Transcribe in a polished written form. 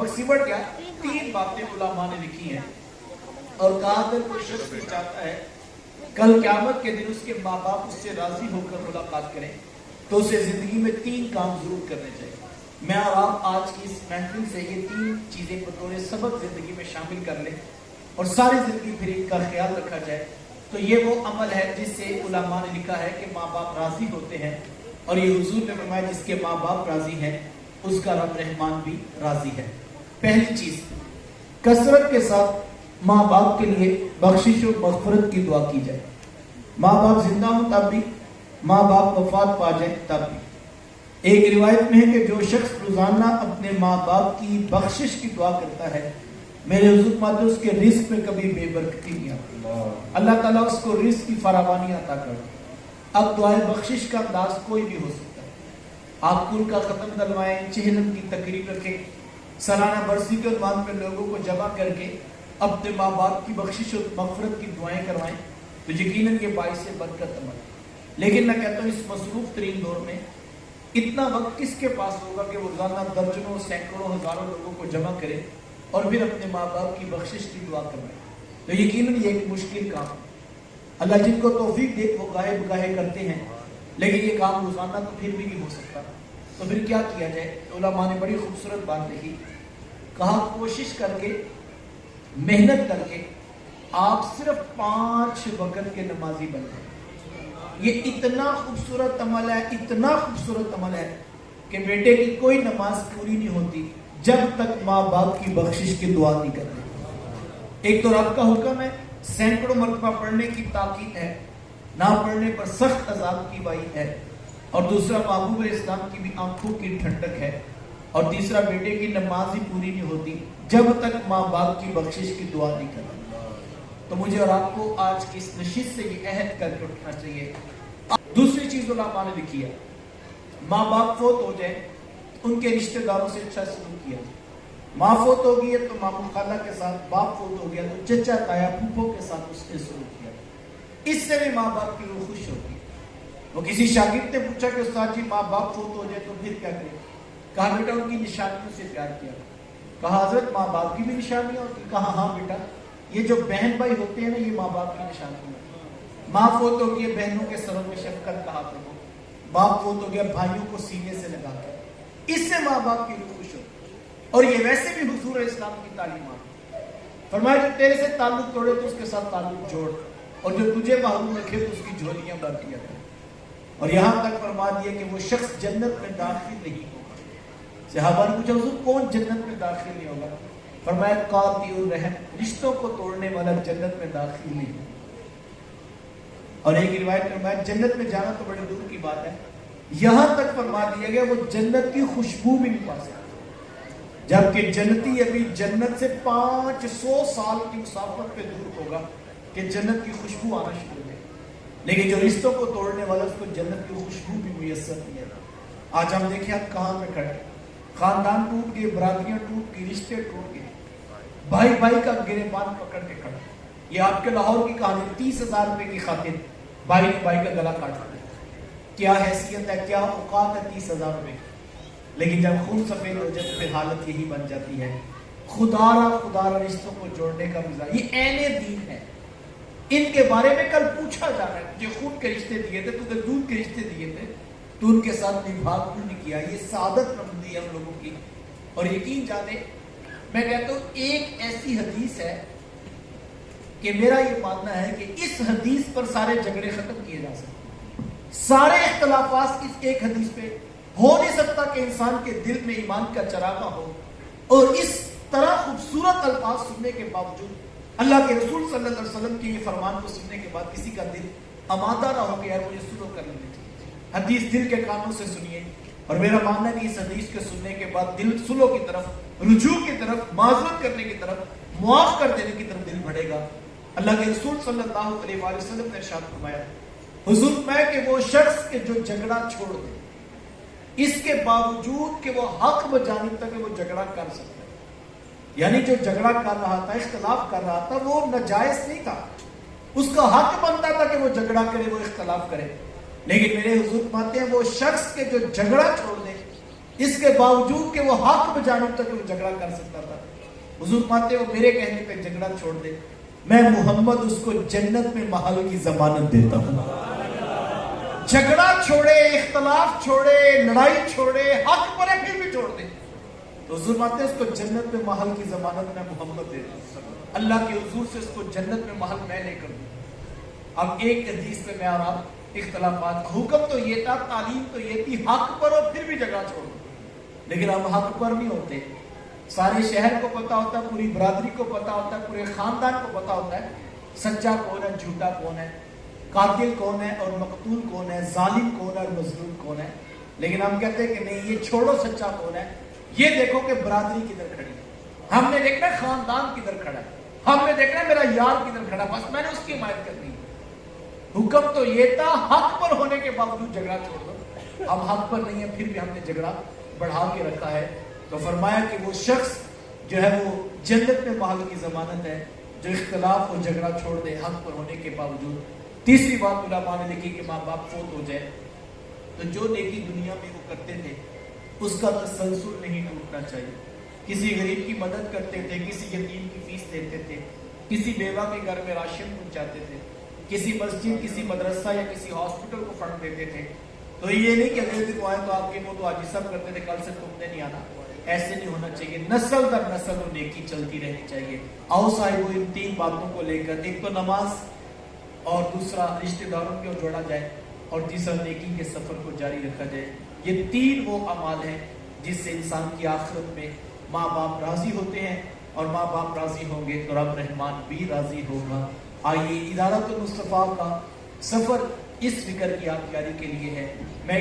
اور سمٹ گیا. 3 باتیں علماء نے لکھی ہیں اور کہا اگر کوئی شخص بھی چاہتا ہے کل قیامت کے دن اس کے ماں باپ اس سے راضی ہو کر ملاقات کریں تو اسے زندگی میں 3 کام ضرور کرنے چاہیے. میں اور آپ آج کی اس محفل سے یہ 3 چیزیں بطور سبق زندگی میں شامل کر لیں اور ساری زندگی پھر ان کا خیال رکھا جائے. تو یہ وہ عمل ہے جس سے علماء نے لکھا ہے کہ ماں باپ راضی ہوتے ہیں اور یہ حضور نے فرمایا جس کے ماں باپ راضی ہیں اس کا رب رحمان بھی راضی ہے. پہلی چیز، کثرت کے ساتھ ماں باپ کے لیے بخشش و مغفرت کی دعا کی جائے. ماں باپ زندہ ہوں تب بھی، ماں باپ وفات پا جائیں تب بھی. ایک روایت میں ہے کہ جو شخص روزانہ اپنے ماں باپ کی بخشش کی دعا کرتا ہے میرے حضور ماتے اس کے رزق میں کبھی بے برکتی نہیں آتی. اللہ تعالیٰ اس کو رزق کی فراوانی عطا کرتا. اب دعائے بخشش کا انداز کوئی بھی ہو سکتا ہے. آپ کل کا ختم دلوائیں، چہلم کی تقریب رکھیں، سالانہ برسی کے عنوان پر لوگوں کو جمع کر کے اپنے ماں باپ کی بخشش اور مغفرت کی دعائیں کروائیں تو یقیناً یہ باعث برکت عمل. لیکن میں کہتا ہوں اس مصروف ترین دور میں اتنا وقت کس کے پاس ہوگا کہ وہ روزانہ درجنوں سینکڑوں ہزاروں لوگوں کو جمع کرے اور پھر اپنے ماں باپ کی بخشش کی دعا کروائے؟ تو یقیناً یہ ایک مشکل کام ہے. اللہ جن کو توفیق دے وہ گاہے بگاہے کرتے ہیں، لیکن یہ کام روزانہ تو پھر بھی نہیں ہو سکتا. تو پھر کیا کیا جائے؟ علماء نے بڑی خوبصورت بات لکھی. کہا کوشش کر کے، محنت کر کے آپ صرف 5 وقت کے نمازی بن جائیں. یہ اتنا خوبصورت عمل ہے، اتنا خوبصورت عمل ہے کہ بیٹے کی کوئی نماز پوری نہیں ہوتی جب تک ماں باپ کی بخشش کی دعا نہیں کرتے. ایک تو رب کا حکم ہے، سینکڑوں مرتبہ پڑھنے کی تاکید ہے، نہ پڑھنے پر سخت عذاب کی وعید ہے. اور دوسرا محبوب اسلام کی بھی آنکھوں کی ٹھنڈک ہے. اور تیسرا بیٹے کی نماز ہی پوری نہیں ہوتی جب تک ماں باپ کی بخشش کی دعا نہیں کرتے. تو مجھے اور آپ کو آج کی اس نشست سے یہ عہد کر کے اٹھنا چاہیے. دوسری چیز علماء نے لکھی ہے، ماں باپ فوت ہو جائے ان کے رشتہ داروں سے اچھا سلوک کیا جائے. ماں فوت ہو گئی ہے تو ماموں خالہ کے ساتھ، باپ فوت ہو گیا تو چچا تایا پھوپھو کے ساتھ اس نے سلوک کیا. اس سے بھی ماں باپ کی روح خوش ہوتی ہے. وہ کسی شاگرد نے پوچھا کہ استاد جی ماں باپ فوت ہو جائے تو پھر کیا کریں؟ کہا بیٹا ان کی نشانیوں سے پیار کیا. کہا حضرت ماں باپ کی بھی نشانیاں ہوتی؟ کہا ہاں بیٹا، یہ جو بہن بھائی ہوتے ہیں نا یہ ماں باپ کی نشانیاں ہوتی ہیں. ماں فوت ہو گئی بہنوں کے سروں میں شفقت کا ہاتھ رکھو، باپ فوت ہو گیا بھائیوں کو سینے سے لگا کر. اس سے ماں باپ کی روح خوش ہوتی. اور یہ ویسے بھی حضور اسلام کی تعلیمات. فرمایا جو تیرے سے تعلق توڑے تو اس کے ساتھ تعلق جوڑ، اور جو تجھے محروم رکھے تو اس کی جھولیاں بھر دیا کر. اور یہاں تک فرما دیا کہ وہ شخص جنت میں داخل نہیں ہوگا. صحابہ نے پوچھا حضور کون جنت میں داخل نہیں ہوگا؟ فرمایا قاطع الرحم، رشتوں کو توڑنے والا جنت میں داخل نہیں ہوگا. اور ایک روایت میں فرمایا جنت میں جانا تو بڑے دور کی بات ہے، یہاں تک فرما دیا گیا وہ جنت کی خوشبو بھی نہیں پا سکتا. جبکہ جنتی ابھی جنت سے 500 سال کی مسافت پہ دور ہوگا کہ جنت کی خوشبو آنا شروع ہو. لیکن جو رشتوں کو توڑنے والا اس کو جنت کی خوشبو بھی میسر نہیں ہے. آج ہم دیکھیں آپ کہاں پہ کھڑے، خاندان ٹوٹ گئے، برادریاں ٹوٹ گئی، رشتے ٹوٹ گئے، بھائی بھائی کا گریبان پکڑ کے کھڑا. یہ آپ کے لاہور کی کہانی، 30,000 روپے کی خاطر بھائی نے بھائی کا گلا کاٹ دیا. کیا حیثیت ہے، کیا اوقات ہے 30,000 روپے. لیکن جب خون سفید ہو جائے تو پھر حالت یہی بن جاتی ہے. خدا را رشتوں کو جوڑنے کا مزاج یہ عین دین ہے. ان کے بارے میں کل پوچھا جا رہا ہے، جو خون کے رشتے دیے تھے تو دودھ کے رشتے دیے تھے تو ان کے ساتھ نبھاگ کیوں نہیں کیا؟ یہ سعادت نمودی ہے ہم لوگوں کی. اور یقین جانے میں کہتا ہوں ایک ایسی حدیث ہے کہ میرا یہ ماننا ہے کہ اس حدیث پر سارے جھگڑے ختم کیے جا سکتے. سارے اختلافات اس ایک حدیث پہ. ہو نہیں سکتا کہ انسان کے دل میں ایمان کا چراغاں ہو اور اس طرح خوبصورت الفاظ سننے کے باوجود اللہ کے رسول صلی اللہ علیہ وسلم کے یہ فرمان کو سننے کے بعد کسی کا دل آمادہ نہ ہو کہ یار مجھے سلو کر لینا چاہیے. حدیث دل کے کانوں سے سنیے. اور میرا ماننا ہے کہ اس حدیث کے سننے کے بعد دل سلو کی طرف، رجوع کی طرف، معذرت کرنے کی طرف، معاف کر دینے کی طرف دل بڑھے گا. اللہ کے رسول صلی اللہ علیہ وآلہ وسلم نے ارشاد فرمایا، حضور میں کہ وہ شخص کے جو جھگڑا چھوڑ دے اس کے باوجود کہ وہ حق بجانب تک وہ جھگڑا کر سکتا ہے. یعنی جو جھگڑا کر رہا تھا، اختلاف کر رہا تھا، وہ ناجائز نہیں تھا، اس کا حق بنتا تھا کہ وہ جھگڑا کرے، وہ اختلاف کرے. لیکن میرے حضور فرماتے ہیں وہ شخص کے جو جھگڑا چھوڑ دے اس کے باوجود کہ وہ حق پہ جانب تک وہ جھگڑا کر سکتا تھا. حضور فرماتے وہ میرے کہنے پہ جھگڑا چھوڑ دے، میں محمد اس کو جنت میں محل کی ضمانت دیتا ہوں. جھگڑا چھوڑے، اختلاف چھوڑے، لڑائی چھوڑے، حق پر ہے پھر بھی چھوڑ دے تو حضور فرماتے اس کو جنت میں محل کی ضمانت میں محمد دیتا ہوں. اللہ کے حضور سے اس کو جنت میں محل میں لے کر دوں. اب ایک حدیث پہ میں اور آپ اختلافات، حکم تو یہ تھا، تعلیم تو یہ تھی حق پر اور پھر بھی جھگڑا چھوڑ دو، لیکن ہم حق پر نہیں ہوتے. سارے شہر کو پتا ہوتا ہے، پوری برادری کو پتا ہوتا ہے، پورے خاندان کو پتا ہوتا ہے سچا کون ہے، جھوٹا کون ہے، قاتل کون ہے اور مقتول کون ہے، ظالم کون ہے اور مظلوم کون ہے. لیکن ہم کہتے ہیں کہ نہیں، یہ چھوڑو سچا کون ہے، یہ دیکھو کہ برادری کدھر کھڑی ہے، ہم نے دیکھنا ہے خاندان کدھر کھڑا ہے، ہم نے دیکھنا ہے میرا یار کدھر کھڑا ہے، بس میں نے اس کی حمایت کرنی ہے. حکم تو یہ تھا حق پر ہونے کے باوجود جھگڑا چھوڑ دو. اب حق پر نہیں ہے پھر بھی ہم نے جھگڑا بڑھا کے رکھا ہے. تو فرمایا کہ وہ شخص جو ہے وہ جنت میں محل کی ضمانت ہے جو اختلاف و جھگڑا چھوڑ دے حق پر ہونے کے باوجود. تیسری بات علماء نے لکھی کہ ماں باپ فوت ہو جائے تو جو نیکی دنیا میں وہ کرتے تھے اس کا تسلسل نہیں ٹوٹنا چاہیے. کسی غریب کی مدد کرتے تھے، کسی یتیم کی فیس دیتے تھے، کسی بیوہ کے گھر میں راشن پہنچاتے تھے، کسی مسجد، کسی مدرسہ یا کسی ہاسپٹل کو فنڈ دیتے تھے. تو یہ نہیں کہ اگلے دن آئے تو آپ کے تو آج سب کرتے تھے، کل سے تم نے نہیں آنا. ایسے نہیں ہونا چاہیے. نسل در نسل وہ نیکی چلتی رہنی چاہیے. آؤ صاحب ان تین باتوں کو لے کر، ایک تو نماز، اور دوسرا رشتہ داروں کو جوڑا جائے، اور تیسرا نیکی کے سفر کو جاری رکھا جائے. یہ تین وہ اعمال ہیں جس سے انسان کی آخرت میں ماں باپ راضی ہوتے ہیں، اور ماں باپ راضی ہوں گے تو رب رحمان بھی راضی ہوگا. آئیے ادارت المصطفیٰ کا سفر اس فکر کی آپ تیاری کے لیے ہے. میں